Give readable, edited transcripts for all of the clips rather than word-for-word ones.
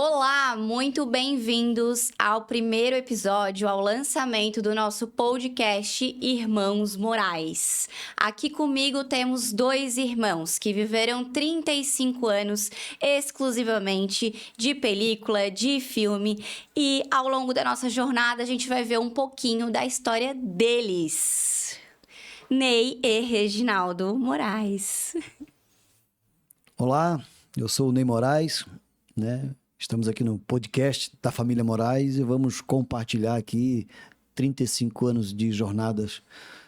Olá, muito bem-vindos ao primeiro episódio, ao lançamento do nosso podcast Irmãos Morais. Aqui comigo temos dois irmãos que viveram 35 anos exclusivamente de película, de filme, e ao longo da nossa jornada a gente vai ver um pouquinho da história deles. Ney e Reginaldo Morais. Olá, eu sou o Ney Morais, né? Estamos aqui no podcast da família Morais e vamos compartilhar aqui 35 anos de jornadas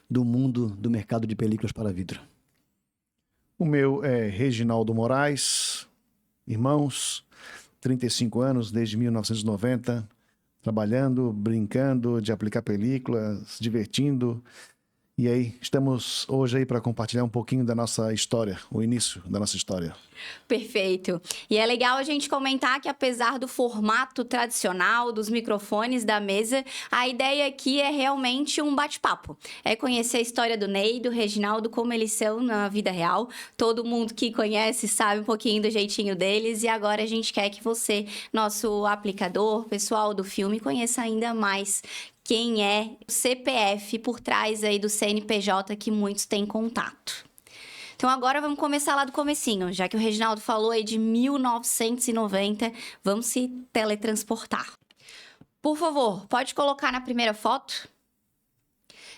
do mundo do mercado de películas para vidro. O meu é Reginaldo Morais, irmãos, 35 anos, desde 1990, trabalhando, brincando de aplicar películas, se divertindo. E aí, estamos hoje aí para compartilhar um pouquinho da nossa história, o início da nossa história. Perfeito. E é legal a gente comentar que apesar do formato tradicional, dos microfones, da mesa, a ideia aqui é realmente um bate-papo. É conhecer a história do Ney, do Reginaldo, como eles são na vida real. Todo mundo que conhece sabe um pouquinho do jeitinho deles. E agora a gente quer que você, nosso aplicador, pessoal do filme, conheça ainda mais quem é o CPF por trás aí do CNPJ que muitos têm contato. Então agora vamos começar lá do comecinho, já que o Reginaldo falou aí de 1990, vamos se teletransportar. Por favor, pode colocar na primeira foto?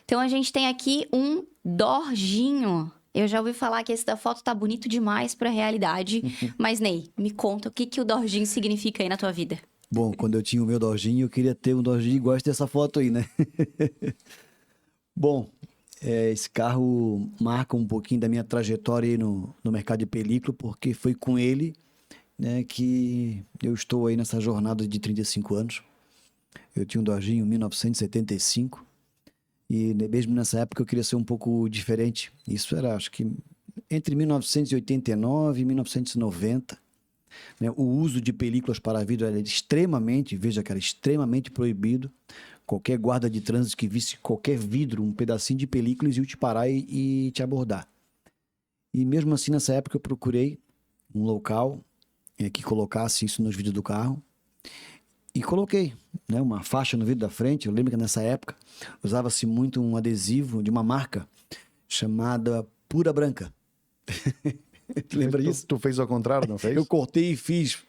Então a gente tem aqui um Dorginho. Eu já ouvi falar que esse da foto tá bonito demais pra realidade, mas Ney, me conta o que o Dorginho significa aí na tua vida. Bom, quando eu tinha o meu Dorginho, eu queria ter um Dorginho igual dessa foto aí, né? Bom, esse carro marca um pouquinho da minha trajetória aí no mercado de película, porque foi com ele, né, que eu estou aí nessa jornada de 35 anos. Eu tinha um Dorginho em 1975 e mesmo nessa época eu queria ser um pouco diferente. Isso era, acho que, entre 1989 e 1990. Né, o uso de películas para vidro era extremamente, veja que era extremamente proibido. Qualquer guarda de trânsito que visse qualquer vidro, um pedacinho de película, eles iam te parar e te abordar. E mesmo assim, nessa época, eu procurei um local que colocasse isso nos vidros do carro e coloquei, né, uma faixa no vidro da frente. Eu lembro que nessa época usava-se muito um adesivo de uma marca chamada Pura Branca. Lembra disso? Tu fez ao contrário, não fez? Eu cortei e fiz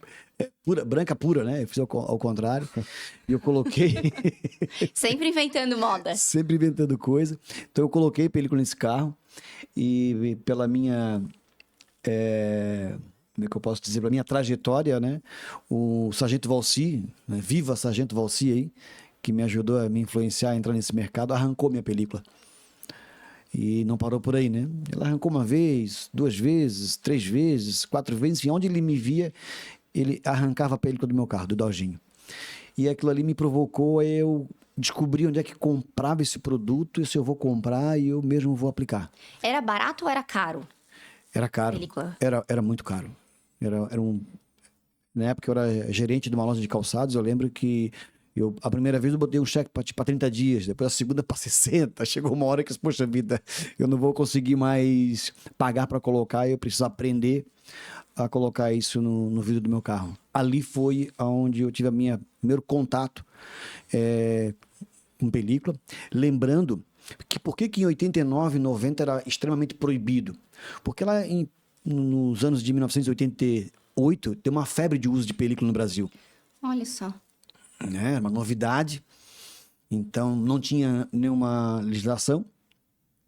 branca pura, né? Eu fiz ao contrário. E eu coloquei... Sempre inventando moda. Sempre inventando coisa. Então eu coloquei película nesse carro e pela minha... como é que eu posso dizer? Pela minha trajetória, né? O Sargento Valci, né? Viva Sargento Valci aí, que me ajudou a me influenciar a entrar nesse mercado, arrancou minha película. E não parou por aí, né? Ele arrancou uma vez, 2 vezes, 3 vezes, 4 vezes, enfim, onde ele me via, ele arrancava a película do meu carro, do Dorginho. E aquilo ali me provocou a eu descobrir onde é que comprava esse produto, e se eu vou comprar e eu mesmo vou aplicar. Era barato ou era caro? Era caro. Película. Era muito caro. Na época eu era gerente de uma loja de calçados, eu lembro que a primeira vez eu botei um cheque para 30 dias, depois a segunda para 60, chegou uma hora que, poxa vida, eu não vou conseguir mais pagar para colocar, eu preciso aprender a colocar isso no vidro do meu carro. Ali foi onde eu tive o primeiro contato com película, lembrando que por que em 89 e 90 era extremamente proibido? Porque lá nos anos de 1988 tem uma febre de uso de película no Brasil. Olha só. Era uma novidade, então não tinha nenhuma legislação,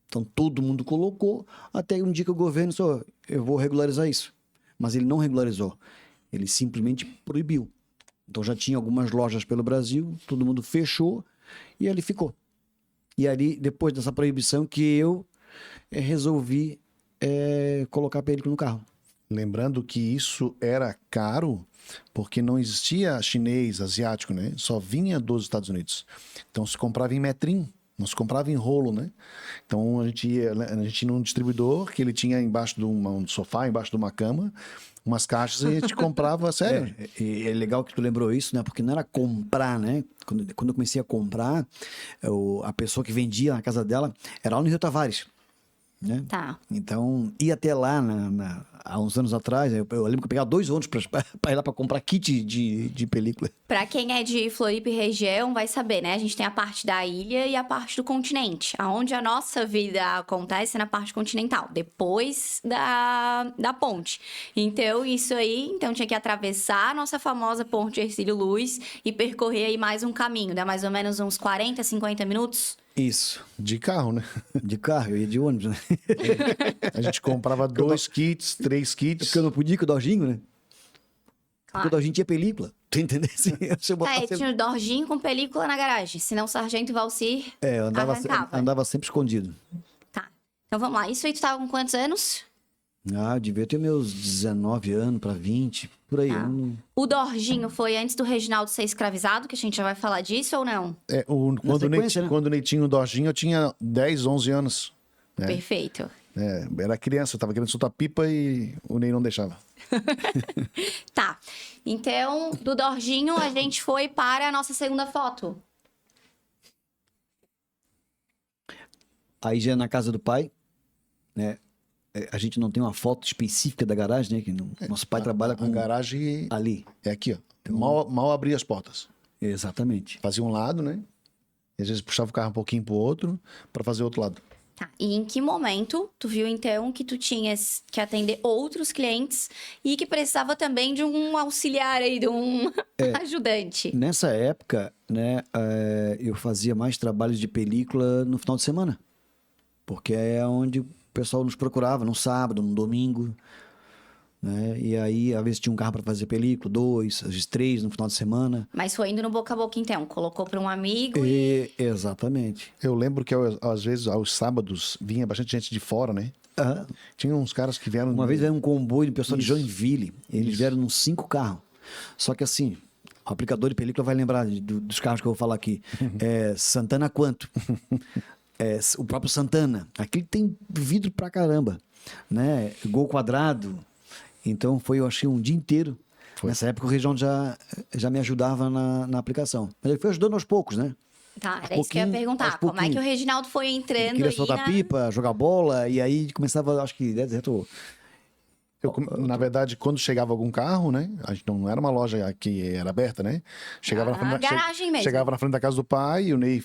então todo mundo colocou, até um dia que o governo disse, eu vou regularizar isso, mas ele não regularizou, ele simplesmente proibiu. Então já tinha algumas lojas pelo Brasil, todo mundo fechou e ali ficou. E ali, depois dessa proibição, que eu resolvi colocar película no carro. Lembrando que isso era caro, porque não existia chinês, asiático, né? Só vinha dos Estados Unidos. Então se comprava em metrim, não se comprava em rolo, né? Então a gente ia num distribuidor que ele tinha embaixo de um sofá, embaixo de uma cama, umas caixas e a gente comprava, sério. É legal que tu lembrou isso, né? Porque não era comprar, né? Quando eu comecei a comprar, a pessoa que vendia na casa dela era lá no Rio Tavares. né? Tá. Então, ia até lá há uns anos atrás, eu lembro que eu pegava 2 ônibus para ir lá para comprar kit de película. Pra quem é de Floripa e região, vai saber, né? A gente tem a parte da ilha e a parte do continente. Aonde a nossa vida acontece é na parte continental, depois da ponte. Então, isso aí, tinha que atravessar a nossa famosa ponte Hercílio Luz e percorrer aí mais um caminho. Dá mais ou menos uns 40, 50 minutos. Isso, De carro, né? de carro, eu ia de ônibus, né? A gente comprava 2 kits, 3 kits. Porque eu não podia com o Dorginho, né? Porque o Claro. Dorginho tinha película, tu entendeu? Se eu botasse... Tinha o Dorginho com película na garagem, senão o Sargento Valcir eu arrancava. andava sempre escondido. Tá. Então vamos lá. Isso aí tu tava com quantos anos? Eu devia ter meus 19 anos para 20, por aí. Ah. O Dorginho foi antes do Reginaldo ser escravizado, que a gente já vai falar disso ou não? sequência, né? Quando o Ney tinha o Dorginho, eu tinha 10, 11 anos. Né? Perfeito. Era criança, eu tava querendo soltar pipa e o Ney não deixava. Tá. Então, do Dorginho, a gente foi para a nossa segunda foto. Aí já na casa do pai, né? A gente não tem uma foto específica da garagem, né? Que nosso pai trabalha com A garagem ali. é aqui, ó. Mal abria as portas. Exatamente. Fazia um lado, né? E às vezes puxava o carro um pouquinho pro outro para fazer o outro lado. Tá. E em que momento tu viu, então, que tu tinhas que atender outros clientes e que precisava também de um auxiliar aí, de um ajudante? Nessa época, né? Eu fazia mais trabalhos de película no final de semana. Porque é onde o pessoal nos procurava, num sábado, num domingo. Né? E aí, às vezes tinha um carro para fazer película, 2, às vezes 3 no final de semana. Mas foi indo no boca a boca, então. Colocou para um amigo e... Exatamente. Eu lembro que às vezes aos sábados vinha bastante gente de fora, né? Aham. Tinha uns caras que vieram. Uma vez veio um comboio do pessoal de Isso. Joinville. Eles vieram nos 5 carros. Só que assim, o aplicador de película vai lembrar dos carros que eu vou falar aqui. Santana Quanto. O próprio Santana. Aquele tem vidro pra caramba. Né? Gol quadrado. Então eu achei um dia inteiro. Nessa época o Reginaldo já me ajudava na aplicação. Mas ele foi ajudando aos poucos, né? Tá, era isso que eu ia perguntar. aos Como é que o pouquinhos. Reginaldo foi Ele entrando queria aí soltar pipa, jogar bola, e aí começava, acho que, Na verdade, quando chegava algum carro, né? A gente não era uma loja que era aberta, né? Chegava garagem mesmo. Chegava na frente da casa do pai, o Ney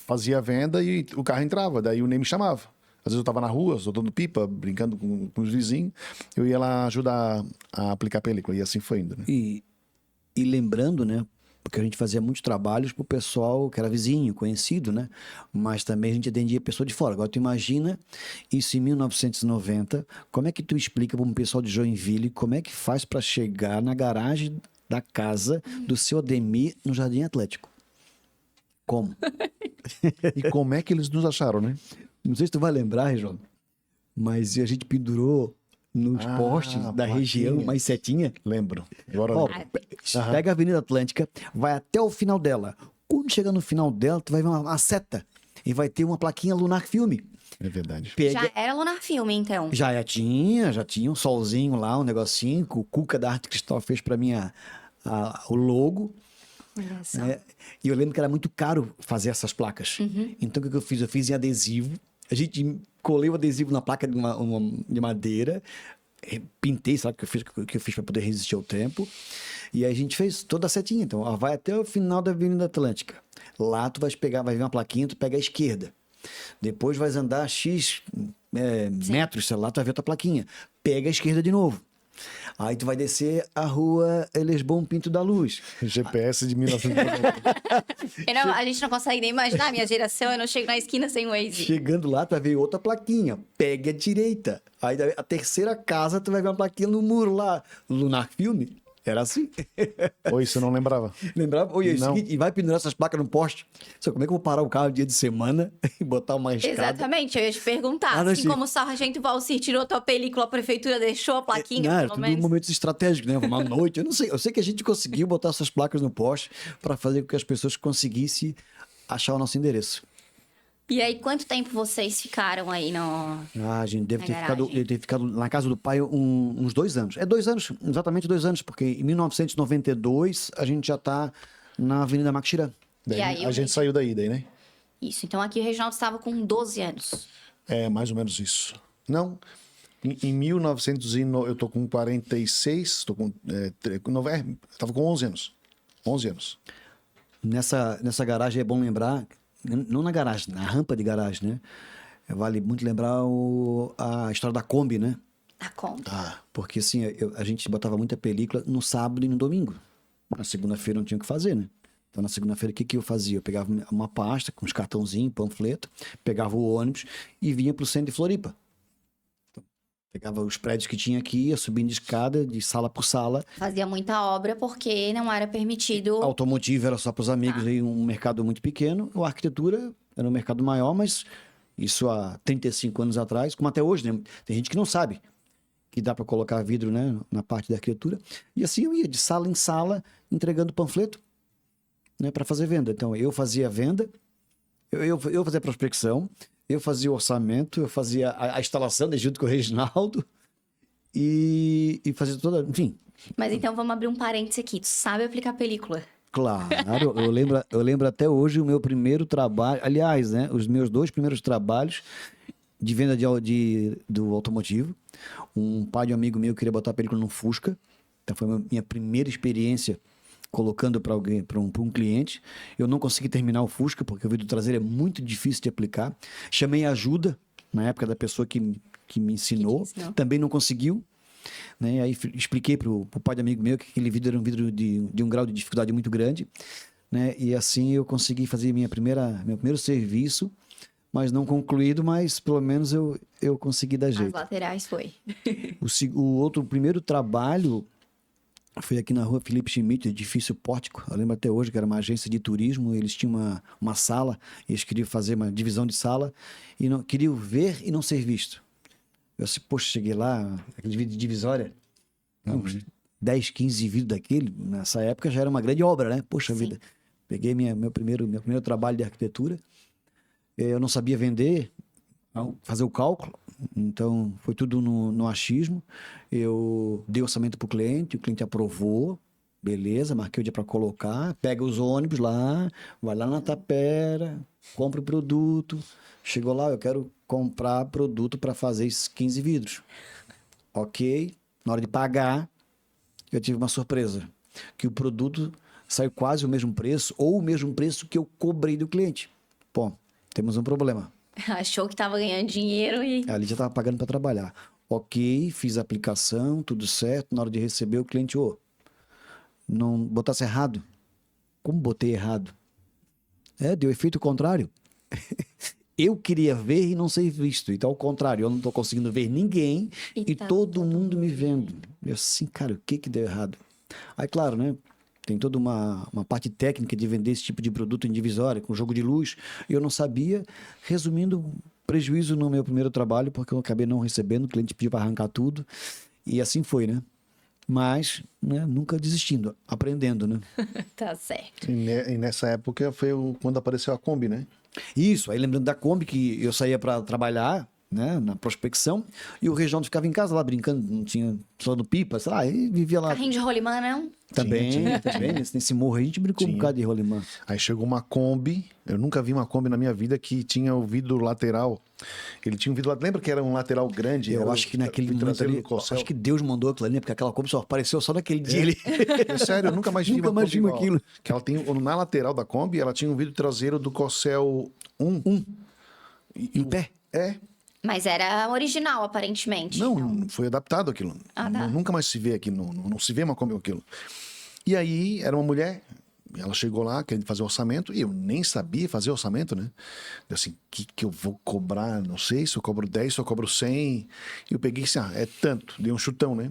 fazia a venda e o carro entrava. Daí o Ney me chamava. Às vezes eu tava na rua, soltando pipa, brincando com os vizinhos. Eu ia lá ajudar a aplicar película. E assim foi indo, né? E lembrando, né? Porque a gente fazia muitos trabalhos pro pessoal que era vizinho, conhecido, né? Mas também a gente atendia pessoa de fora. Agora tu imagina isso em 1990, como é que tu explica para um pessoal de Joinville como é que faz para chegar na garagem da casa do seu Ademir no Jardim Atlético? Como? E como é que eles nos acharam, né? Não sei se tu vai lembrar, Reginaldo, mas a gente pendurou nos postes da plaquinha. região, uma setinha. Lembro. Agora Ó, lembro. pega a Avenida Atlântica, vai até o final dela. Quando chegar no final dela, tu vai ver uma seta e vai ter uma plaquinha Lunar Filme. É verdade. Pega... Já era Lunar Filme, então. Já tinha um solzinho lá, um negocinho que o Cuca da Arte Cristal fez pra mim o logo. Olha só. Né? E eu lembro que era muito caro fazer essas placas. Então o que eu fiz? Eu fiz em adesivo. A gente colei o adesivo na placa de madeira, pintei, sabe, o que eu fiz para poder resistir ao tempo. E aí a gente fez toda a setinha. Então, ó, vai até o final da Avenida Atlântica. Lá tu vai ver uma plaquinha, tu pega a esquerda. Depois vai andar X metros, sei lá, tu vai ver outra plaquinha. Pega a esquerda de novo. Aí tu vai descer a rua Elesbom Pinto da Luz. GPS de 1990. A gente não consegue nem imaginar, minha geração, eu não chego na esquina sem Waze. Chegando lá, tu vai ver outra plaquinha. Pegue a direita. Aí a terceira casa, tu vai ver uma plaquinha no muro lá. Lunar Filme. Era assim. Ou isso eu não lembrava. Lembrava? Oi, é o Não. seguinte, e vai pendurar essas placas no poste. Só como é que eu vou parar o carro dia de semana e botar uma escada? Exatamente, eu ia te perguntar. não, Assim como o Sargento Valcir tirou tua película, a prefeitura deixou a plaquinha, Não, pelo tudo menos. momentos estratégicos, né? Uma noite, eu não sei. Eu sei que a gente conseguiu botar essas placas no poste para fazer com que as pessoas conseguissem achar o nosso endereço. E aí, quanto tempo vocês ficaram aí no... A gente deve Na ter ficado, garagem. na casa do pai uns 2 anos. 2 anos, exatamente 2 anos, porque em 1992 a gente já está na Avenida Maquixirã. Daí E aí, a gente saiu daí, né? Isso, então aqui o Reginaldo estava com 12 anos. É mais ou menos isso. Não, em 1900 eu tô com 46, tô com, tava com 11 anos. 11 anos. Nessa garagem é bom lembrar, não na garagem, na rampa de garagem, né? Vale muito lembrar a história da Kombi, né? A conta. Porque assim, a gente botava muita película no sábado e no domingo. Na segunda-feira não tinha o que fazer, né? Então na segunda-feira o que eu fazia? Eu pegava uma pasta com uns cartãozinhos, panfleto, pegava o ônibus e vinha pro centro de Floripa. Então, pegava os prédios que tinha aqui, ia subindo de escada, de sala por sala. Fazia muita obra porque não era permitido. Automotivo era só para os amigos, aí um mercado muito pequeno. A arquitetura era um mercado maior, mas isso há 35 anos atrás, como até hoje, né? Tem gente que não sabe que dá para colocar vidro, né, na parte da arquitetura. E assim eu ia de sala em sala entregando panfleto, né, para fazer venda. Então eu fazia a venda, eu fazia a prospecção, eu fazia o orçamento, eu fazia a instalação, né, junto com o Reginaldo e fazia toda, enfim. Mas então vamos abrir um parênteses aqui. Tu sabe aplicar película? Claro, eu lembro até hoje o meu primeiro trabalho, aliás, né, os meus 2 primeiros trabalhos de venda do automotivo. Um pai de um amigo meu queria botar a película no Fusca, então foi a minha primeira experiência colocando para alguém, para um cliente. Eu não consegui terminar o Fusca porque o vidro traseiro é muito difícil de aplicar. Chamei ajuda na época da pessoa que me ensinou, também não conseguiu. Né? Aí expliquei para o pai de amigo meu que aquele vidro era um vidro de um grau de dificuldade muito grande, né? E assim eu consegui fazer meu primeiro serviço, mas não concluído, mas pelo menos eu consegui dar jeito. As laterais foi. O primeiro trabalho foi aqui na rua Felipe Schmidt, edifício Pórtico. Eu lembro até hoje que era uma agência de turismo, eles tinham uma sala, eles queriam fazer uma divisão de sala, e não queriam ver e não ser visto. Eu assim, poxa, cheguei lá, aquele vídeo de divisória, uns 10, 15 vídeos daquele, nessa época já era uma grande obra, né? Poxa vida. Peguei meu primeiro trabalho de arquitetura, eu não sabia vender, fazer o cálculo, então foi tudo no achismo. Eu dei orçamento para o cliente aprovou, beleza, marquei o dia para colocar, pega os ônibus lá, vai lá na Tapera, compra o produto, chegou lá, eu quero comprar produto para fazer esses 15 vidros. Ok, na hora de pagar, eu tive uma surpresa, que o produto saiu quase o mesmo preço, ou o mesmo preço que eu cobrei do cliente. Bom, temos um problema. Achou que estava ganhando dinheiro e... Ali já estava pagando para trabalhar. Ok, fiz a aplicação, tudo certo. Na hora de receber, o cliente, não botasse errado. Como botei errado? Deu efeito contrário. Eu queria ver e não ser visto. Então, ao contrário, eu não estou conseguindo ver ninguém e todo mundo me vendo. Eu assim, cara, o que deu errado? Aí, claro, né? Tem toda uma parte técnica de vender esse tipo de produto em divisória, com jogo de luz. E eu não sabia. Resumindo, prejuízo no meu primeiro trabalho, porque eu acabei não recebendo. O cliente pediu para arrancar tudo. E assim foi, né? Mas, né, nunca desistindo, aprendendo, né? Tá certo. E nessa época foi quando apareceu a Kombi, né? Isso, aí lembrando da Kombi, que eu saía para trabalhar, né, na prospecção, e o Reginaldo ficava em casa lá brincando, não tinha só do pipa, sei lá, e vivia lá. Carrinho de rolimã, não? Também, também nesse morro a gente brincou um bocado de rolimã. Aí chegou uma Kombi, eu nunca vi uma Kombi na minha vida que tinha o vidro lateral. Ele tinha um vidro lateral, lembra que era um lateral grande? Eu acho que naquele momento ali, acho que Deus mandou aquilo ali, porque aquela Kombi só apareceu só naquele dia ali. Sério, eu nunca mais vi Nunca uma mais Kombi vi igual. aquilo. Que ela tem, na lateral da Kombi, ela tinha um vidro traseiro do Corcel 1. Em pé. Mas era original, aparentemente. Não, foi adaptado aquilo. Tá. Nunca mais se vê aqui, não se vê uma Kombi com aquilo. E aí, era uma mulher, ela chegou lá, querendo fazer orçamento, e eu nem sabia fazer orçamento, né? Eu assim, que eu vou cobrar? Não sei, se eu cobro 10, se eu cobro 100. E eu peguei assim, é tanto, dei um chutão, né?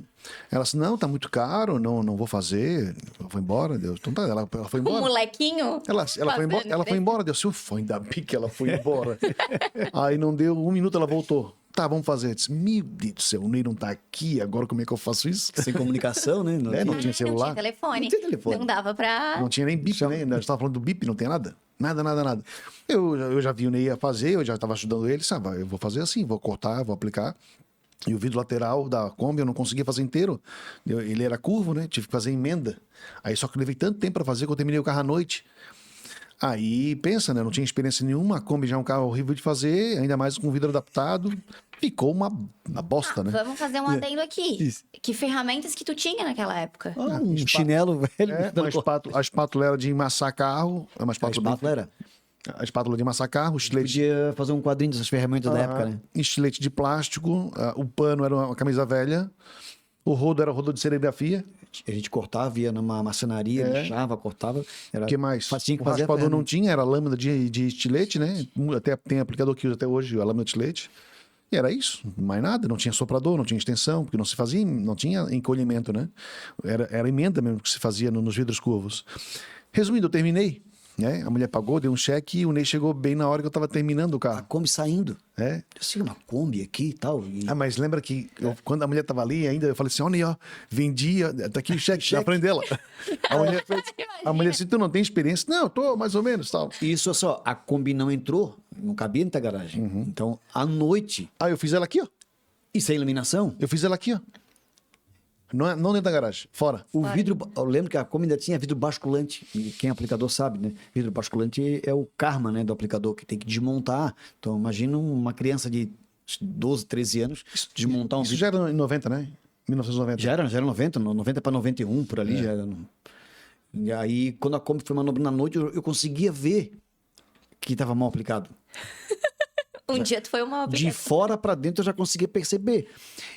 Ela disse, não, tá muito caro, não vou fazer. Ela foi embora, Deus. Então tá, ela foi embora. Um molequinho? Ela foi embora, Deus. Ufa, ainda bem que ela foi embora. Aí não deu 1 minuto, ela voltou. Tá, vamos fazer. Eu disse, meu Deus do céu, o Ney não tá aqui, agora como é que eu faço isso? Sem comunicação, né? Não tinha celular. Não tinha telefone. Não tinha telefone. Não dava pra... Não tinha nem bip, né? A gente tava falando do bip, não tem nada. Nada. Eu já vi o Ney ia fazer, eu já estava ajudando ele, sabe? Eu vou fazer assim, vou cortar, vou aplicar. E o vidro lateral da Kombi eu não conseguia fazer inteiro. Ele era curvo, né? Tive que fazer emenda. Aí só que eu levei tanto tempo para fazer que eu terminei o carro à noite. Aí, pensa, né? Não tinha experiência nenhuma, a Kombi já é um carro horrível de fazer, ainda mais com vidro adaptado. Ficou uma bosta, né? Vamos fazer um adendo aqui. Isso. Que ferramentas que tu tinha naquela época? Um chinelo velho. A espátula era de amassar carro. É uma A espátula, espátula a espátula de amassar carro, o estilete, Podia fazer um quadrinho dessas ferramentas da época, né? estilete de plástico, o pano era uma camisa velha, o rodo era rodo de serigrafia. A gente cortava, ia numa marcenaria, lixava, cortava. Era O que mais? Tinha que O fazer a raspador não ferramenta. tinha, era lâmina de estilete, né? Até tem aplicador que usa até hoje, a lâmina de estilete. E era isso, mais nada. Não tinha soprador, não tinha extensão, porque não se fazia, não tinha encolhimento, né? Era emenda mesmo que se fazia nos vidros curvos. Resumindo, eu terminei, né? A mulher pagou, deu um cheque e o Ney chegou bem na hora que eu tava terminando o A carro. Kombi saindo. É. Eu sei uma Kombi aqui e tal. E... Ah, mas lembra que quando a mulher tava ali ainda, eu falei assim, olha aí, ó, vendi, ó, tá aqui o cheque na frente dela. A mulher disse, tu não tem experiência? Não, eu tô mais ou menos, tal. E isso é só, a Kombi não entrou, não cabia dentro da garagem. Então, à noite, Ah, eu fiz ela aqui, ó. e sem iluminação, Eu fiz ela aqui, ó. Não dentro da garagem, fora. o vidro... Eu lembro que a Kombi ainda tinha vidro basculante. E quem é aplicador sabe, né? Vidro basculante é o karma, né, do aplicador, que tem que desmontar. Então, imagina uma criança de 12, 13 anos desmontar um Isso vidro. já era em 90, né? 1990. Já era 90, 90 para 91, por ali já era. E aí, quando a Kombi foi manobrando na noite, eu conseguia ver que estava mal aplicado. Um dia tu foi uma De fora para dentro eu já conseguia perceber.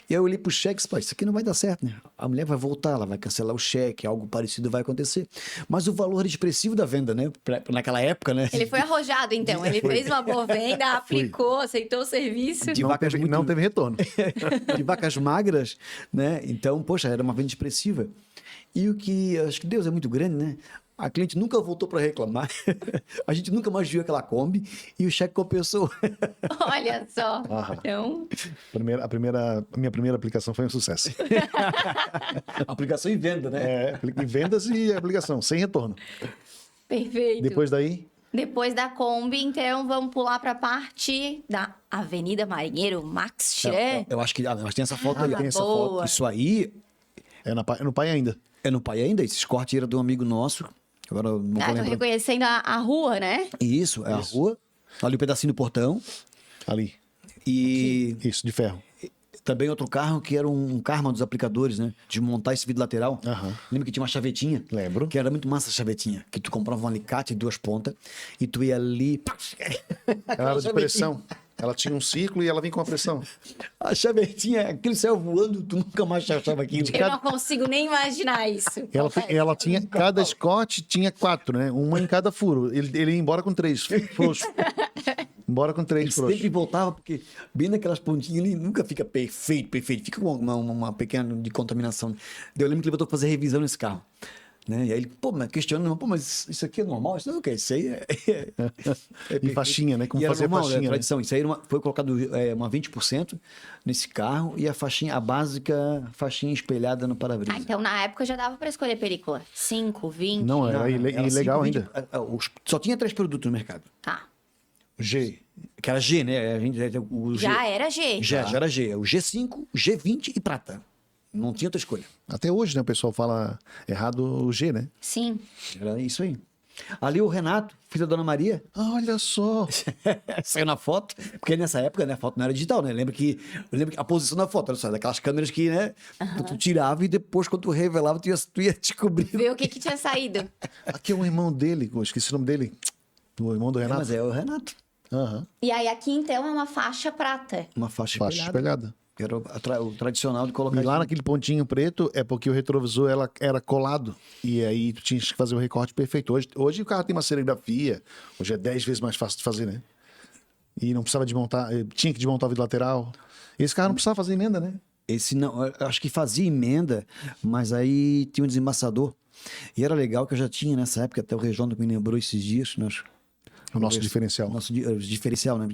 E aí eu olhei pro cheque e disse, pô, isso aqui não vai dar certo, né? A mulher vai voltar, ela vai cancelar o cheque, algo parecido vai acontecer. Mas o valor era expressivo da venda, né? Naquela época, né? Ele foi arrojado, então. Ele fez uma boa venda, aplicou, aceitou o serviço. De Não vacas teve, muito- não teve retorno. de vacas magras, né? Então, poxa, era uma venda expressiva. E o que, acho que Deus é muito grande, né? A cliente nunca voltou para reclamar. A gente nunca mais viu aquela Kombi e o cheque compensou. Olha só. Aham. Então, A minha primeira aplicação foi um sucesso. Aplicação e venda, né? Em vendas e aplicação, sem retorno. perfeito. Depois daí, Depois da Kombi, então, vamos pular para a parte da Avenida Marinheiro Max Schrer. Eu acho que tem essa foto aí. Ah, Tem essa boa. foto. Isso aí é no pai ainda. é no pai ainda. Esses cortes eram de um amigo nosso. Agora eu não Ah, vou tô lembrar. reconhecendo a rua, né? Isso, é a rua. Ali o pedacinho do portão. Ali. E Isso, de ferro. também outro carro que era um karma dos aplicadores, né? De montar esse vidro lateral. Aham. Lembra que tinha uma chavetinha? Lembro. Que era muito massa a chavetinha. Que tu comprava um alicate de 2 pontas e tu ia ali... Ela era de pressão. Ela tinha um ciclo e ela vinha com a pressão. A chavetinha, aquele céu voando, tu nunca mais achava aquilo. Eu não consigo nem imaginar isso. Ela tinha, cada Scott tinha 4, né? Uma em cada furo. Ele ia embora com 3 frouxos. Embora com 3 Ele frouxos. sempre voltava, porque bem naquelas pontinhas ele nunca fica perfeito. Fica com uma pequena de contaminação. Eu lembro que ele botou pra fazer revisão nesse carro. Né? E aí ele, pô, mas questionando, pô, mas isso aqui é normal? Isso não é o quê? Isso aí é perfeito. faixinha, né? Como E era fazer normal, faixinha, né? né? Tradição. Isso aí foi colocado uma 20% nesse carro e a faixinha, a básica faixinha espelhada no Ah, para-brisa. então na época já dava para escolher película. 5, 20. Não, era Não, ilegal 5,20. ainda. Só tinha 3 produtos no mercado. Tá. G, que era G, né? A gente, o G, Já era G. já era G. O G5, G20 e prata. Não tinha outra escolha. Até hoje, né? O pessoal fala errado o G, né? Sim. Era isso aí. Ali o Renato, filho da Dona Maria, Ah, olha só. saiu na foto, porque nessa época, né, a foto não era digital, né? Eu lembro que a posição da foto, olha só, daquelas câmeras que, né, tu tirava e depois, quando tu revelava, tu ia descobrir. Ver o que tinha saído. Aqui é um irmão dele, eu esqueci o nome dele. O irmão do Renato. Mas é o Renato. Aham. E aí aqui então é uma faixa prata. Uma faixa Faixa espelhada. espelhada. Que era o tradicional de colocar E lá aqui. naquele pontinho preto é porque o retrovisor era colado. E aí tu tinha que fazer o recorte perfeito. Hoje o carro tem uma serigrafia. Hoje é 10 vezes mais fácil de fazer, né? E não precisava desmontar. Tinha que desmontar o vidro lateral. Esse carro não precisava fazer emenda, né? Esse não, eu acho que fazia emenda, mas aí tinha um desembaçador. E era legal que eu já tinha nessa época, até o Rejondo me lembrou esses dias, O nosso diferencial. Nosso diferencial, né?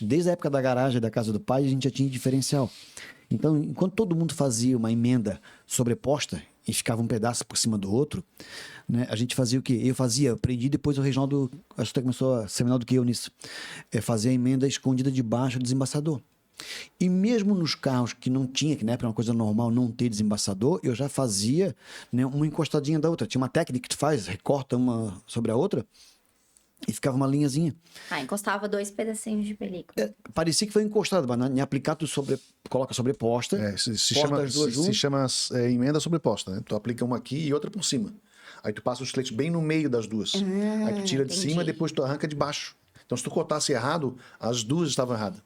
Desde a época da garagem da casa do pai, a gente já tinha diferencial. Então, enquanto todo mundo fazia uma emenda sobreposta e ficava um pedaço por cima do outro, né? A gente fazia o quê? Eu aprendi, depois o Reginaldo, acho que até começou a ser menor do que eu nisso, fazer a emenda escondida debaixo do desembaçador. E mesmo nos carros que não tinha, que na época era uma coisa normal não ter desembaçador, eu já fazia, né, uma encostadinha da outra. Tinha uma técnica que tu faz, recorta uma sobre a outra, E ficava uma linhazinha. Encostava 2 pedacinhos de película. Parecia que foi encostado, mas em aplicar tu coloca sobreposta. Se corta chama, as duas se juntas. chama emenda sobreposta, né? Tu aplica uma aqui e outra por cima. Aí tu passa o estilete bem no meio das duas. Aí tu tira de entendi. cima e depois tu arranca de baixo. Então se tu cortasse errado, as duas estavam erradas.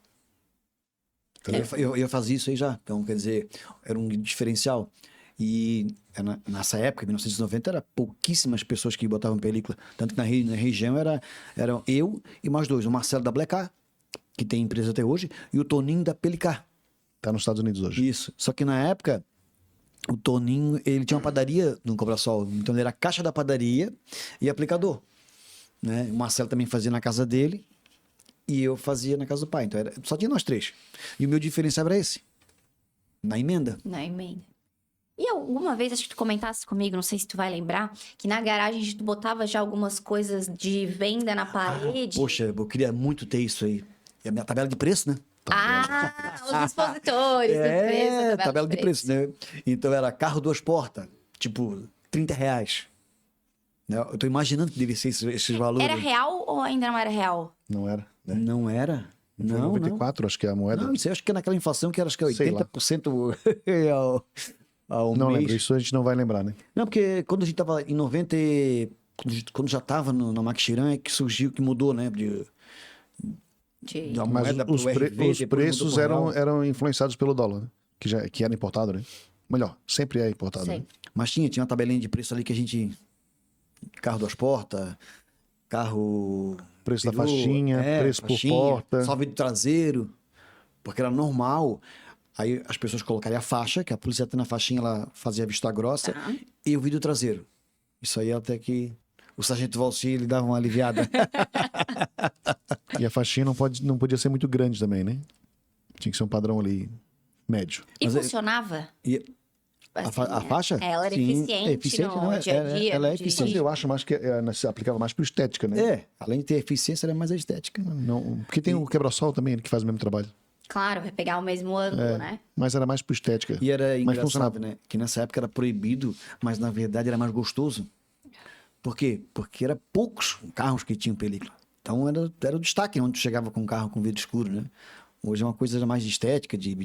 Eu fazia isso aí já. Então, quer dizer, era um diferencial. E nessa época, em 1990, era pouquíssimas pessoas que botavam película. Tanto que na região eram eu e mais 2. O Marcelo da Blecar, que tem empresa até hoje, e o Toninho da Pelicar. Tá nos Estados Unidos hoje. Isso. Só que na época, o Toninho, ele tinha uma padaria no Cobrasol. Então ele era caixa da padaria e aplicador. Né? O Marcelo também fazia na casa dele e eu fazia na casa do pai. Então só tinha nós 3. E o meu diferencial era esse. Na emenda. Na emenda. E alguma vez, acho que tu comentasse comigo, não sei se tu vai lembrar, que na garagem tu botava já algumas coisas de venda na parede. Poxa, eu queria muito ter isso aí. E a minha tabela de preço, né? Os expositores do preço. A tabela de preço, né? Então era carro 2 portas, tipo, R$30. Né? Eu tô imaginando que deve ser esses valores. Era real ou ainda não era real? Não era? Né? Não era? Foi Não, 94, acho que é a moeda. Não, isso aí acho que é naquela inflação que era acho que é Sei lá. 80% ao Não mês. lembro, isso a gente não vai lembrar, né? Não, porque quando a gente tava em 90, quando já tava na Maxiran, é que surgiu, que mudou, né? Da Mas moeda pro os RV, depois preços mudou pro real. eram influenciados pelo dólar, né? Que era importado, né? Melhor, sempre é importado. Sei. Né? Mas tinha uma tabelinha de preço ali que a gente... Carro 2 portas, carro... Preço da perua, faixinha, preço por faixinha, porta. só vidro traseiro, porque era normal. Aí as pessoas colocariam a faixa, que a polícia até na faixinha ela fazia vista grossa, e o vidro traseiro. Isso aí até que o sargento Valci, ele dava uma aliviada. E a faixinha não podia ser muito grande também, né? Tinha que ser um padrão ali médio. E Mas funcionava? E a faixa? Ela era Sim, eficiente no não, dia a dia, ela é no dia a eficiente. Mas eu acho mais que se aplicava mais por estética, né? É, além de ter eficiência, era mais a estética. Não, porque tem o quebra-sol também, que faz o mesmo trabalho. Claro, vai pegar o mesmo ângulo, né? Mas era mais por estética. E era Mas engraçado, funcionava. né? Que nessa época era proibido, mas na verdade era mais gostoso. Por quê? Porque era poucos carros que tinham película. Então era o destaque onde tu chegava com um carro com vidro escuro, né? Hoje é uma coisa mais de estética, de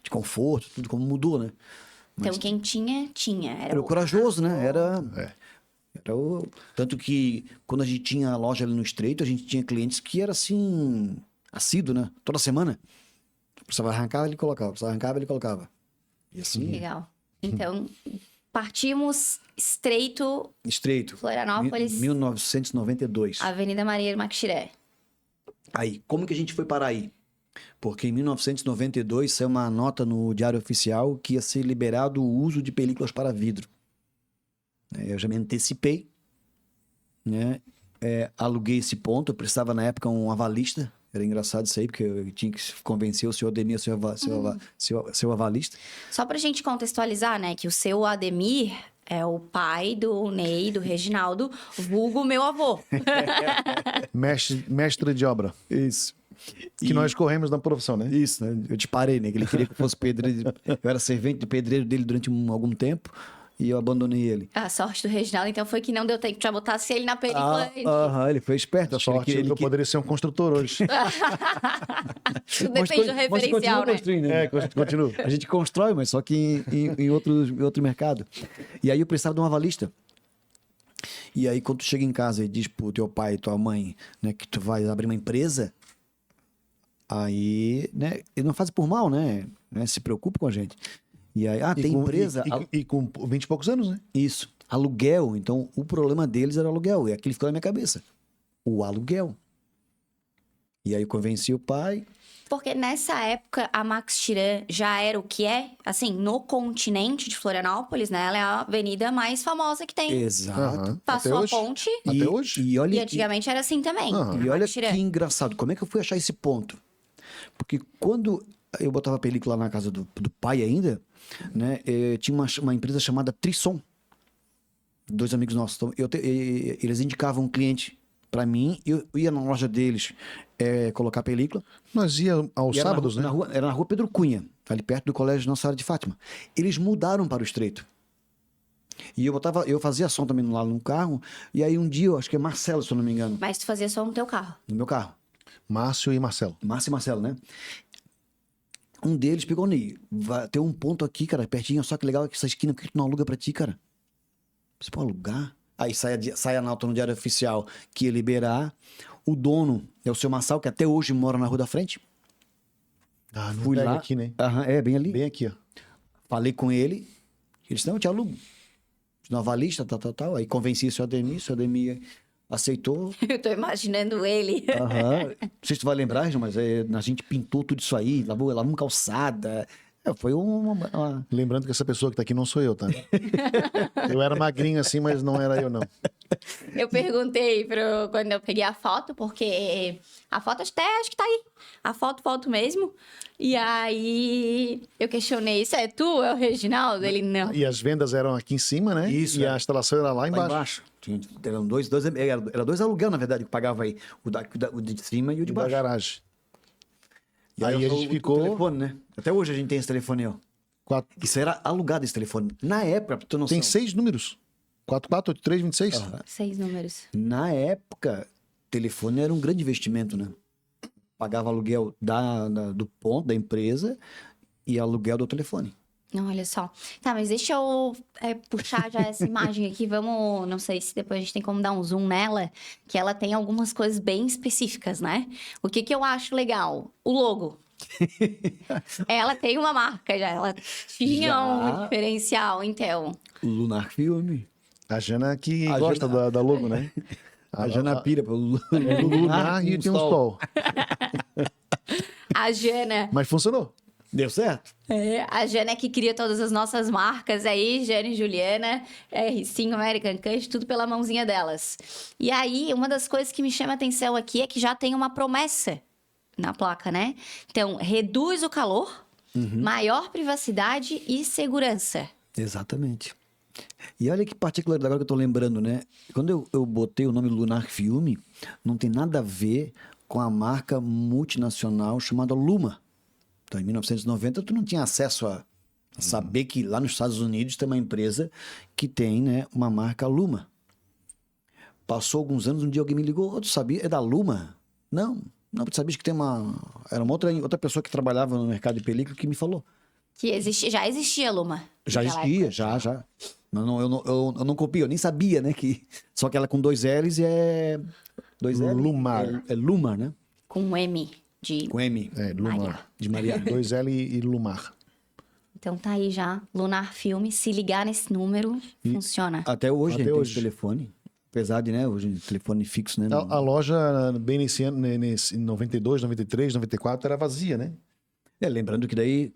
conforto, tudo como mudou, né? Então quem tinha. Era o corajoso, né? Era É. Tanto que quando a gente tinha a loja ali no Estreito, a gente tinha clientes que era assim, assíduo, né? Toda semana. Precisava arrancar, ele colocava. Precisava arrancar, ele colocava. E assim, Legal. Então, partimos Estreito, Estreito. Florianópolis, 1992. Avenida Maria Maquixiré. Aí, como que a gente foi parar aí? Porque em 1992 saiu uma nota no Diário Oficial que ia ser liberado o uso de películas para vidro. Eu já me antecipei, né? Aluguei esse ponto, eu precisava na época um avalista. Era engraçado isso aí, porque eu tinha que convencer o senhor Ademir, seu avalista. Só pra gente contextualizar, né? Que o seu Ademir é o pai do Ney, do Reginaldo, vulgo meu avô. Mestre de obra. Isso. Que nós corremos na profissão, né? Isso, né? Eu te parei, né? Que ele queria que eu fosse pedreiro. Eu era servente do pedreiro dele durante algum tempo e eu abandonei ele. A sorte do Reginaldo, então, foi que não deu tempo. Já botasse ele na película. Ele foi esperto. Acho Sorte que eu poderia ser um construtor hoje. Tudo depende do referencial, né? Continua. A gente constrói, mas só que em outro mercado. E aí eu precisava de um avalista. E aí quando tu chega em casa e diz pro teu pai e tua mãe, né, que tu vai abrir uma empresa, aí, né, eles não fazem por mal, né? Se preocupa com a gente. E aí, tem empresa... E com 20 e poucos anos, né? Isso, aluguel. Então, o problema deles era o aluguel. E aquilo ficou na minha cabeça. O aluguel. E aí eu convenci o pai. Porque nessa época, a Max Tiran já era o que é, assim, no continente de Florianópolis, né? Ela é a avenida mais famosa que tem. Exato. Aham. Passou Até a hoje? ponte Até hoje? E olha, e antigamente era assim também. Aham. e olha Max Tiran. que engraçado. Como é que eu fui achar esse ponto? Porque quando eu botava película lá na casa do pai ainda, né? Tinha uma empresa chamada Trissom. 2 amigos nossos. Então, eles indicavam um cliente para mim, eu ia na loja deles colocar película. Nós ia aos E era sábados, né? Era na rua Pedro Cunha, ali perto do colégio Nossa Senhora de Fátima. Eles mudaram para o Estreito. E eu fazia som também lá no carro. E aí um dia, eu acho que é Marcelo, se eu não me engano, Mas tu fazia só no teu carro. no meu carro. Márcio e Marcelo. Márcio e Marcelo, né? Um deles pegou, Ney, tem um ponto aqui, cara, pertinho, só que legal é que essa esquina que tu não aluga pra ti, cara. Você pode alugar? Aí sai a nota no Diário Oficial que ia liberar. O dono é o seu Massal, que até hoje mora na Rua da Frente. Ah, não Fui pega lá. aqui, né? Aham, bem ali. Bem aqui, ó. Falei com ele. Ele disse, não, eu te alugo. No avalista, tal. Aí convenci o seu Ademir aceitou. Eu tô imaginando ele. Aham. Não sei se tu vai lembrar, mas a gente pintou tudo isso aí, lavamos calçada. Foi uma... Lembrando que essa pessoa que tá aqui não sou eu, tá? Eu era magrinho assim, mas não era eu, não. Eu perguntei quando eu peguei a foto, porque a foto até acho que tá aí. A foto mesmo. E aí eu questionei, isso é tu? É o Reginaldo? Ele, não. E as vendas eram aqui em cima, né? Isso, E é. a instalação era lá Lá embaixo. embaixo. Eram era dois aluguel, na verdade, que pagava aí. O de cima e o de E da baixo. garagem. E Aí a gente ficou- O telefone, né? Até hoje a gente tem esse telefone, ó. Isso era alugado, esse telefone. Na época, pra tu não Tem 6 números. 448326. 6 números. Na época, telefone era um grande investimento, né? Pagava aluguel do ponto, da empresa, e aluguel do telefone. Não, olha só. Tá, mas deixa eu puxar já essa imagem aqui. Vamos, não sei se depois a gente tem como dar um zoom nela, que ela tem algumas coisas bem específicas, né? O que eu acho legal? O logo. Ela tem uma marca já, ela tinha Já. um diferencial, então. Lunar Filme. A Jana que A gosta Jana- da logo, né? A Jana pira pelo Lunar e tem um sol. A Jana, Mas funcionou. Deu certo? a Jana é que cria todas as nossas marcas aí, Jana e Juliana, R5, American Cut, tudo pela mãozinha delas. E aí, uma das coisas que me chama a atenção aqui é que já tem uma promessa na placa, né? Então, reduz o calor, maior privacidade e segurança. Exatamente. E olha que particularidade agora que eu tô lembrando, né? Quando eu botei o nome Lunar Filme, não tem nada a ver com a marca multinacional chamada Luma. Então, em 1990, tu não tinha acesso a saber que lá nos Estados Unidos tem uma empresa que tem, né, uma marca Luma. Passou alguns anos, um dia alguém me ligou, "Ô, tu sabia? É da Luma? Não, tu sabias que tem uma... Era uma outra pessoa que trabalhava no mercado de película que me falou. Que já existia, Luma. Já naquela existia, época. já. Eu não copio, eu nem sabia, né? Só que ela com 2 L's é... 2 L's? Lumar. É Lumar, né? Com um M de... Com M, É, Lumar. de Maria. 2L e Lumar. Então tá aí já, Lunar Filme. Se ligar nesse número, funciona. Até hoje Até a gente tem hoje. esse telefone. Apesar de, né, hoje telefone fixo, né? A loja, bem nesse ano, em 92, 93, 94, era vazia, né? Lembrando que daí,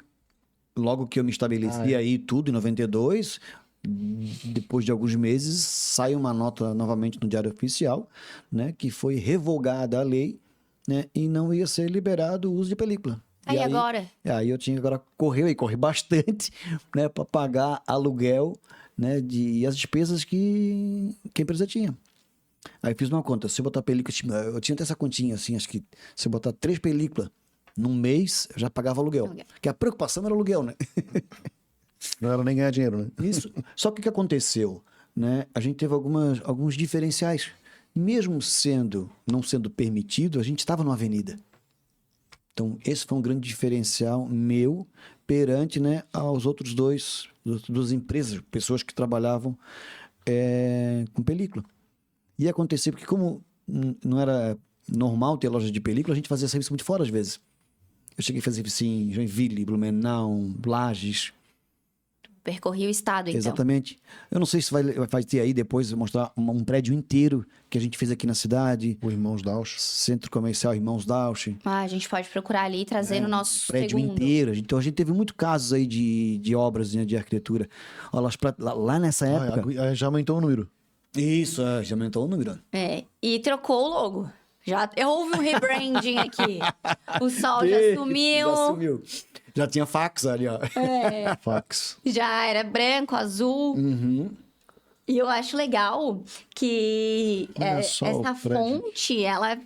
logo que eu me estabeleci aí tudo, em 92, depois de alguns meses, sai uma nota novamente no Diário Oficial, né, que foi revogada a lei, né, e não ia ser liberado o uso de película. Aí agora? Aí eu tinha agora corri bastante, né, para pagar aluguel, né, e as despesas que a empresa tinha. Aí fiz uma conta, se eu botar película, eu tinha até essa continha assim, acho que se eu botar 3 películas num mês, eu já pagava aluguel. Aluguel. Porque a preocupação era aluguel, né? Não era nem ganhar dinheiro, né? Isso. Só que o que aconteceu, né? A gente teve alguns diferenciais. Mesmo não sendo permitido, a gente estava numa avenida. Então, esse foi um grande diferencial meu perante, né, aos outros duas empresas, pessoas que trabalhavam com película. E acontecia porque como não era normal ter loja de película, a gente fazia serviço muito fora às vezes. Eu cheguei a fazer serviço em Joinville, Blumenau, Lages. Percorri o estado, então. Exatamente. Eu não sei se vai ter aí depois, mostrar um prédio inteiro que a gente fez aqui na cidade. O Irmãos Dausch. Centro Comercial Irmãos Dausch. Ah, a gente pode procurar ali e trazer no nosso Prédio segundo. inteiro. Então a gente teve muitos casos aí de obras, né, de arquitetura. Olha, lá nessa época... Já aumentou o número. Isso, já aumentou o número. E trocou o logo. Já houve um rebranding aqui. O sol já sumiu. Já sumiu. Já tinha fax ali, ó. Fax. Já era branco, azul. E eu acho legal que Olha só o essa prédio. fonte, ela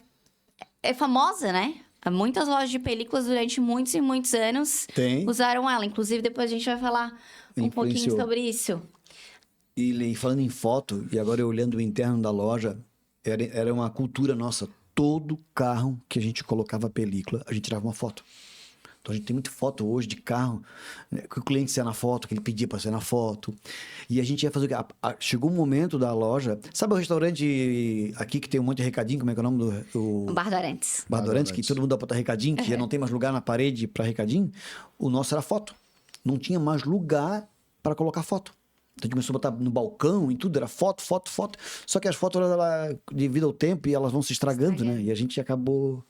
é famosa, né? Muitas lojas de películas durante muitos e muitos anos Tem. usaram ela. Inclusive, depois a gente vai falar um pouquinho Influenciou. sobre isso. E falando em foto, e agora eu olhando o interno da loja, era uma cultura nossa. Todo carro que a gente colocava película, a gente tirava uma foto. Então a gente tem muita foto hoje de carro, né, que o cliente saia na foto, que ele pedia para sair na foto. E a gente ia fazer o quê? Chegou um momento da loja. Sabe o restaurante aqui que tem um monte de recadinho? Como é que é o nome do. Um Bar Dorantes. Bar Dorantes, que todo mundo dá para botar recadinho, que já não tem mais lugar na parede para recadinho. O nosso era foto. Não tinha mais lugar para colocar foto. Então a gente começou a botar no balcão e tudo, era foto, foto, foto. Só que as fotos, devido ao tempo, e elas vão se estragando, né? E a gente acabou.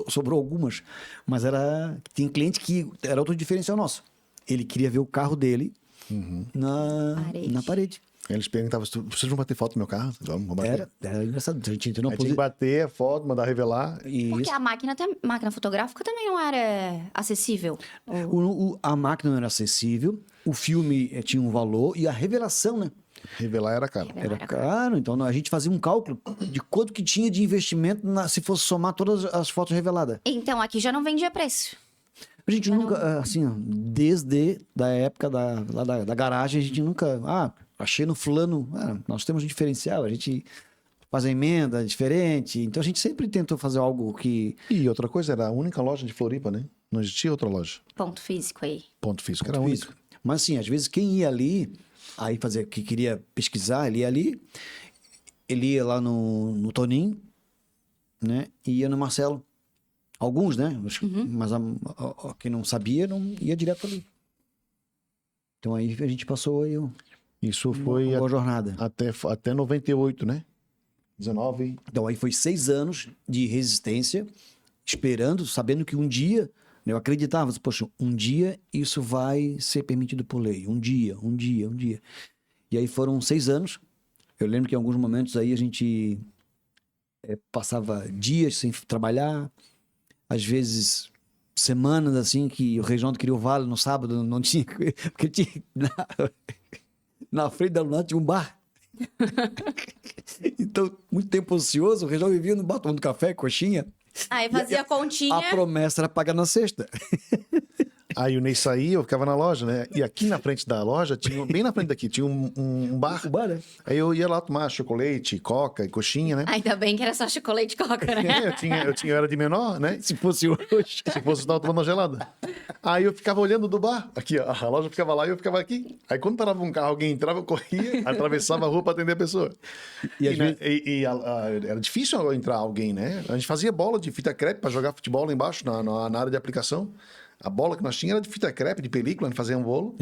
Sobrou algumas. Mas tinha cliente que era outro diferencial nosso. Ele queria ver o carro dele na parede. Eles perguntavam, vocês vão bater foto no meu carro? Vamos bater. Era engraçado. A gente entrou Aí tinha que bater a foto, mandar revelar. Porque a máquina fotográfica também não era acessível. A máquina não era acessível, o filme tinha um valor e a revelação, né? Revelar era caro. Era caro, então a gente fazia um cálculo de quanto que tinha de investimento se fosse somar todas as fotos reveladas. Então aqui já não vendia preço. A gente nunca, assim, ó, desde da época da garagem, a gente nunca... achei no fulano, nós temos um diferencial, a gente faz a emenda diferente, então a gente sempre tentou fazer algo que... E outra coisa, era a única loja de Floripa, né? Não existia outra loja. Ponto físico aí. Ponto físico, era a única. Mas assim, às vezes quem ia ali, aí fazer que queria pesquisar, ele ia ali, ele ia lá no Toninho, né? E ia no Marcelo. Alguns, né? Mas quem não sabia, não ia direto ali. Então aí a gente passou aí Isso foi uma boa jornada. até 98, né? 19. Então aí foi 6 anos de resistência, esperando, sabendo que um dia, eu acreditava, poxa, um dia isso vai ser permitido por lei. Um dia. E aí foram 6 anos. Eu lembro que em alguns momentos aí a gente passava dias sem trabalhar, às vezes semanas assim, que o Reginaldo queria o vale no sábado, não tinha, porque tinha na frente da Lunate tinha um bar. Então, muito tempo ocioso, o Reginaldo vivia no bar tomando café, coxinha. Aí fazia continha. A promessa era pagar na sexta. Aí o Ney saía, eu ficava na loja, né? E aqui na frente da loja, bem na frente daqui, tinha um bar. O bar, né? Aí eu ia lá tomar chocolate, coca e coxinha, né? Ainda bem que era só chocolate e coca, né? Eu era de menor, né? Se fosse hoje. Se fosse, eu tava tomando uma gelada. Aí eu ficava olhando do bar. Aqui, ó, a loja ficava lá e eu ficava aqui. Aí quando parava um carro, alguém entrava, eu corria, atravessava a rua pra atender a pessoa. Era difícil entrar alguém, né? A gente fazia bola de fita crepe pra jogar futebol lá embaixo, na área de aplicação. A bola que nós tínhamos era de fita crepe, de película, a gente fazia um bolo.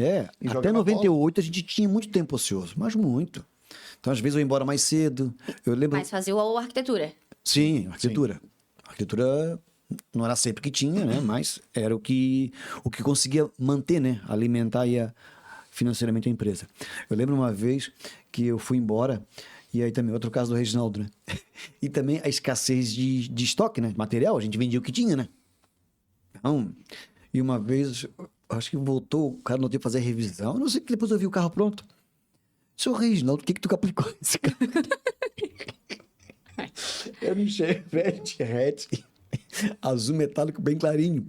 Até 98 a gente tinha muito tempo ocioso, mas muito. Então, às vezes, eu ia embora mais cedo. Eu lembro... Mas fazia a arquitetura. Sim, arquitetura. Sim. Arquitetura não era sempre que tinha, né? Mas era o que conseguia manter, né? Alimentar financeiramente a empresa. Eu lembro uma vez que eu fui embora, e aí também, outro caso do Reginaldo, né? E também a escassez de estoque, né? Material, a gente vendia o que tinha, né? Então... E uma vez, acho que voltou, o cara não teve que fazer a revisão. Não sei que depois eu vi o carro pronto. Seu Reginaldo, o que tu aplicou esse carro? Era um Chevette hatch azul metálico bem clarinho.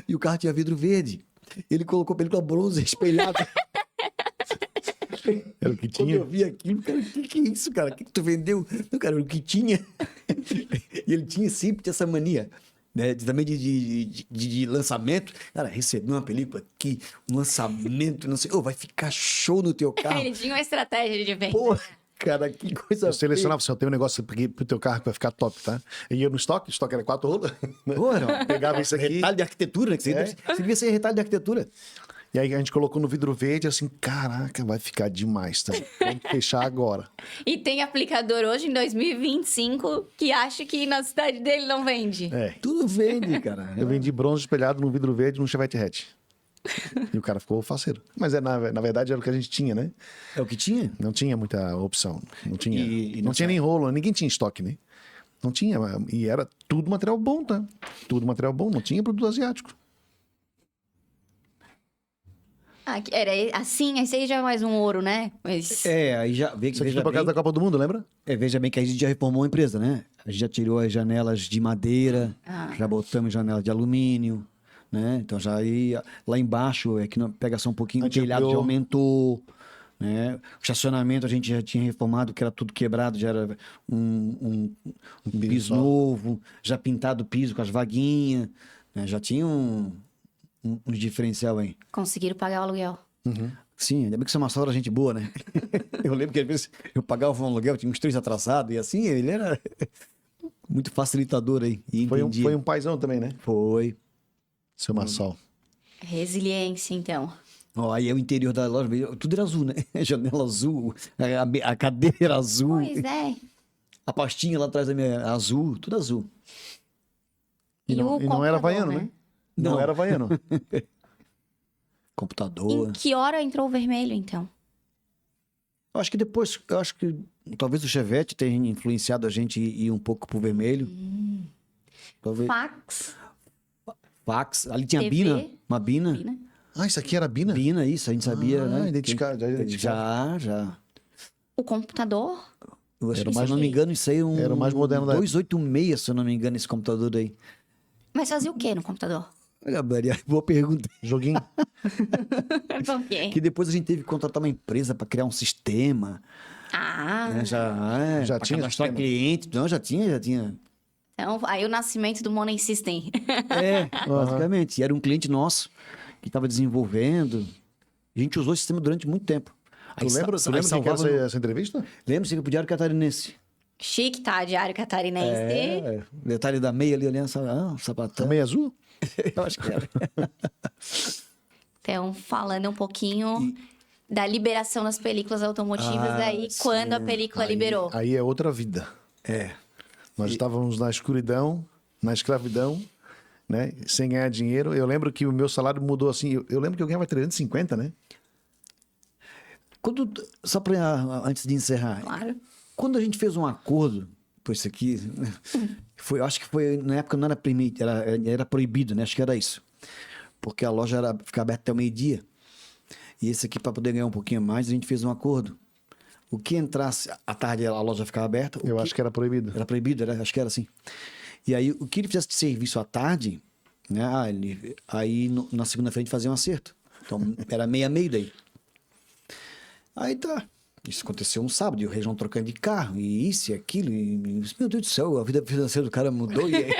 E o carro tinha vidro verde. Ele colocou película bronze espelhada. Era o que tinha? Quando eu vi aquilo, cara, o que é isso, cara? O que tu vendeu? Não, cara, era o que tinha. E ele sempre tinha essa mania. Né, também de lançamento. Cara, recebi uma película aqui, um lançamento, não sei, vai ficar show no teu carro. Ele tinha uma estratégia de venda. Pô, cara, que coisa. Eu selecionava, eu tenho um negócio pro teu carro que vai ficar top, tá? E ia no estoque, o estoque era 4 rolas. Pegava isso aqui. Retalho de arquitetura, né? Você devia ser retalho de arquitetura. E aí a gente colocou no vidro verde, assim, caraca, vai ficar demais, tá? Vamos fechar agora. E tem aplicador hoje, em 2025, que acha que na cidade dele não vende. Tudo vende, cara. Eu vendi bronze espelhado no vidro verde num Chevette hatch. E o cara ficou faceiro. Mas na verdade era o que a gente tinha, né? É o que tinha? Não tinha muita opção. Não tinha, não tinha nem rolo, ninguém tinha estoque, né? Não tinha, e era tudo material bom, tá? Tudo material bom, não tinha produto asiático. Era assim, esse aí já é mais um ouro, né? Mas... aí já... Isso aqui foi por causa da Copa do Mundo, lembra? Veja bem que a gente já reformou a empresa, né? A gente já tirou as janelas de madeira, já botamos janelas de alumínio, né? Então já aí, lá embaixo, é que pega só um pouquinho, o telhado já aumentou, né? O estacionamento a gente já tinha reformado, que era tudo quebrado, já era um piso só. novo, já pintado o piso com as vaguinhas, né? Já tinha um diferencial aí. Conseguiram pagar o aluguel. Sim, ainda bem que você é uma sogra gente boa, né? Eu lembro que às vezes eu pagava um aluguel, tinha uns 3 atrasados, e assim, ele era muito facilitador aí. E entendia. Foi um paizão também, né? Foi. Seu Massal. Resiliência, então. Ó, aí é o interior da loja, tudo era azul, né? Janela azul, a cadeira era azul, Pois é. a pastinha lá atrás da minha azul, tudo azul. E não era computador, havaiano, né? Não Não. era havaiano. Computador. Em que hora entrou o vermelho, então? Eu acho que talvez o Chevette tenha influenciado a gente ir um pouco pro vermelho. Talvez. Fax. Fax. Ali tinha TV. Bina, uma Bina. Bina. Ah, isso aqui era Bina? Bina, isso, a gente sabia, né? Identificado, já identificado. Já. O computador. Eu acho Era que, mais- se eu não me engano, isso aí é um... Era o mais moderno da época. 286, se eu não me engano, esse computador aí. Mas fazia o quê no computador? Olha, Maria, boa pergunta. Joguinho. Por quê? Que depois a gente teve que contratar uma empresa para criar um sistema, Ah, né? Já pra tinha cadastrar sistema? cliente. Não, já tinha. então aí o nascimento do Money System. É, basicamente. E era um cliente nosso que estava desenvolvendo. A gente usou esse sistema durante muito tempo. Tu lembra de que era essa entrevista? Lembra-se que pro Diário Catarinense. Chique, tá? Diário Catarinense. É, detalhe da meia ali, olhando, sapatão. Também azul? Eu acho que era. Então, falando um pouquinho da liberação das películas automotivas, aí sim. quando a película liberou. Aí é outra vida. É. Nós estávamos na escuridão, na escravidão, né? Sem ganhar dinheiro. Eu lembro que o meu salário mudou assim. Eu lembro que eu ganhava 350, né? Só para antes de encerrar, Claro. quando a gente fez um acordo, por isso aqui, acho que foi, na época não era permitido, era proibido, né? Acho que era isso. Porque a loja ficava aberta até o meio-dia. E esse aqui, para poder ganhar um pouquinho mais, a gente fez um acordo. O que entrasse à tarde, a loja ficava aberta. Eu acho que era proibido. Era proibido, acho que era assim. E aí, o que ele fizesse de serviço à tarde, né? Aí na segunda-feira a gente fazia um acerto. Então, era meia-meia daí. Aí tá. Isso aconteceu um sábado, e o Região trocando de carro, e isso e aquilo, e meu Deus do céu, a vida financeira do cara mudou. E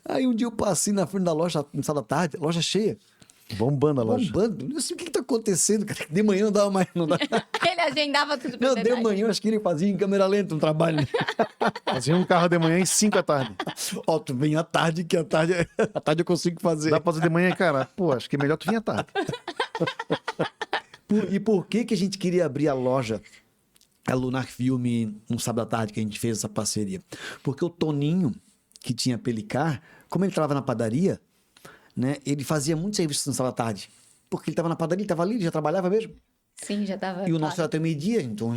aí um dia eu passei na frente da loja, no sábado à tarde, loja cheia, Bombando a loja. bombando. Eu sei o que tá acontecendo, cara. De manhã não dava mais. Não, dava. Ele agendava tudo pra Não, de manhã eu acho que ele fazia em câmera lenta um trabalho. Fazia um carro de manhã e 5 da tarde. Ó, tu vem à tarde, que à tarde eu consigo fazer. Dá pra fazer de manhã, cara? Pô, acho que é melhor tu vir à tarde. E por que a gente queria abrir a loja, a Lunar Filme, no sábado à tarde que a gente fez essa parceria? Porque o Toninho, que tinha Pelicar, como ele trabalhava na padaria, né, ele fazia muito serviço no sábado à tarde. Porque ele estava na padaria, ele estava ali, ele já trabalhava mesmo. Sim, já tava. E o nosso era até meio-dia, então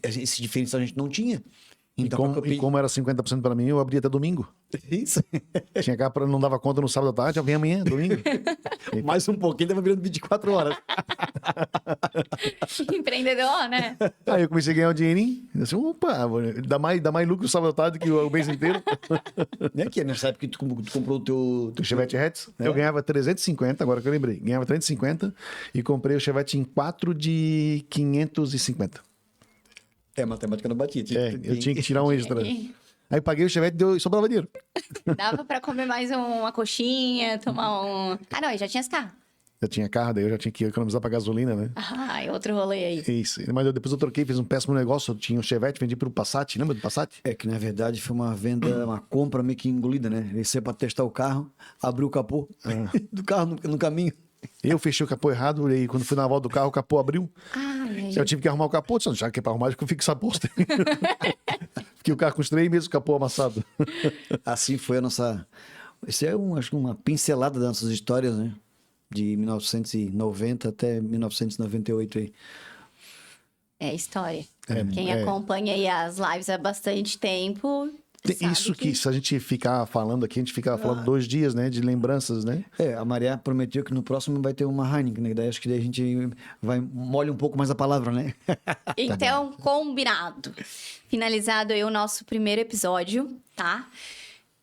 esse diferencial a gente não tinha. Então, E como era 50% pra mim, eu abria até domingo. Isso. Tinha cá, não dava conta no sábado à tarde, eu vinha amanhã, domingo. Mais um pouquinho, tava virando 24 horas. Empreendedor, né? Aí eu comecei a ganhar um dinheirinho. Eu disse, opa, dá mais lucro sábado à tarde que o mês inteiro. Né? Que é nessa época que tu comprou o teu O Chevette Hatch, eu ganhava 350, agora que eu lembrei. Ganhava 350 e comprei o Chevette em 4 de 550. É, matemática não batia. Eu tinha que tirar um extra. Aí paguei o Chevette e sobrava dinheiro. Dava pra comer mais uma coxinha, tomar um. Ah, não, aí já tinha esse carro. Eu tinha carro, daí eu já tinha que economizar pra gasolina, né? Ah, e outro rolê aí. Isso. Mas depois eu troquei, fiz um péssimo negócio. Eu tinha um Chevette, vendi pro Passat. Lembra do Passat? É que na verdade foi uma venda, uma compra meio que engolida, né? Ele saiu pra testar o carro, abriu o capô do carro no caminho. Eu fechei o capô errado, e quando fui na volta do carro, o capô abriu. Ai, Eu tive que arrumar o capô. Disse, já que é pra arrumar, eu fico essa posta. Fiquei o carro com os 3 meses, o capô amassado. Assim foi a nossa. Isso é acho que uma pincelada das nossas histórias, né? De 1990 até 1998 aí. é história. Quem acompanha aí as lives há bastante tempo. sabe Isso que se a gente ficar falando aqui, a gente fica falando 2 dias, né? De lembranças, né? É, a Maria prometeu que no próximo vai ter uma Heineken, né? Daí acho que daí a gente molha um pouco mais a palavra, né? Então, combinado. Finalizado aí o nosso primeiro episódio, tá?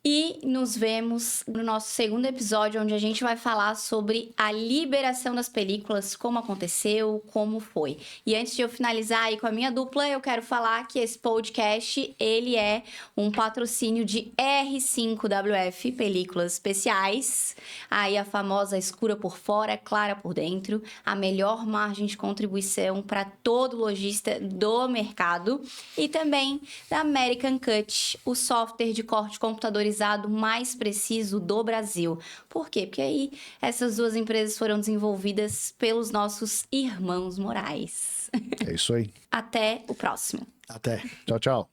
E nos vemos no nosso segundo episódio, onde a gente vai falar sobre a liberação das películas, como aconteceu, como foi. E antes de eu finalizar aí com a minha dupla, eu quero falar que esse podcast, ele é um patrocínio de R5WF, películas especiais. Aí a famosa escura por fora, clara por dentro, a melhor margem de contribuição para todo lojista do mercado. E também da American Cut, o software de corte computadorizado mais preciso do Brasil. Por quê? Porque aí essas duas empresas foram desenvolvidas pelos nossos irmãos Morais. É isso aí. Até o próximo. Até. Tchau, tchau.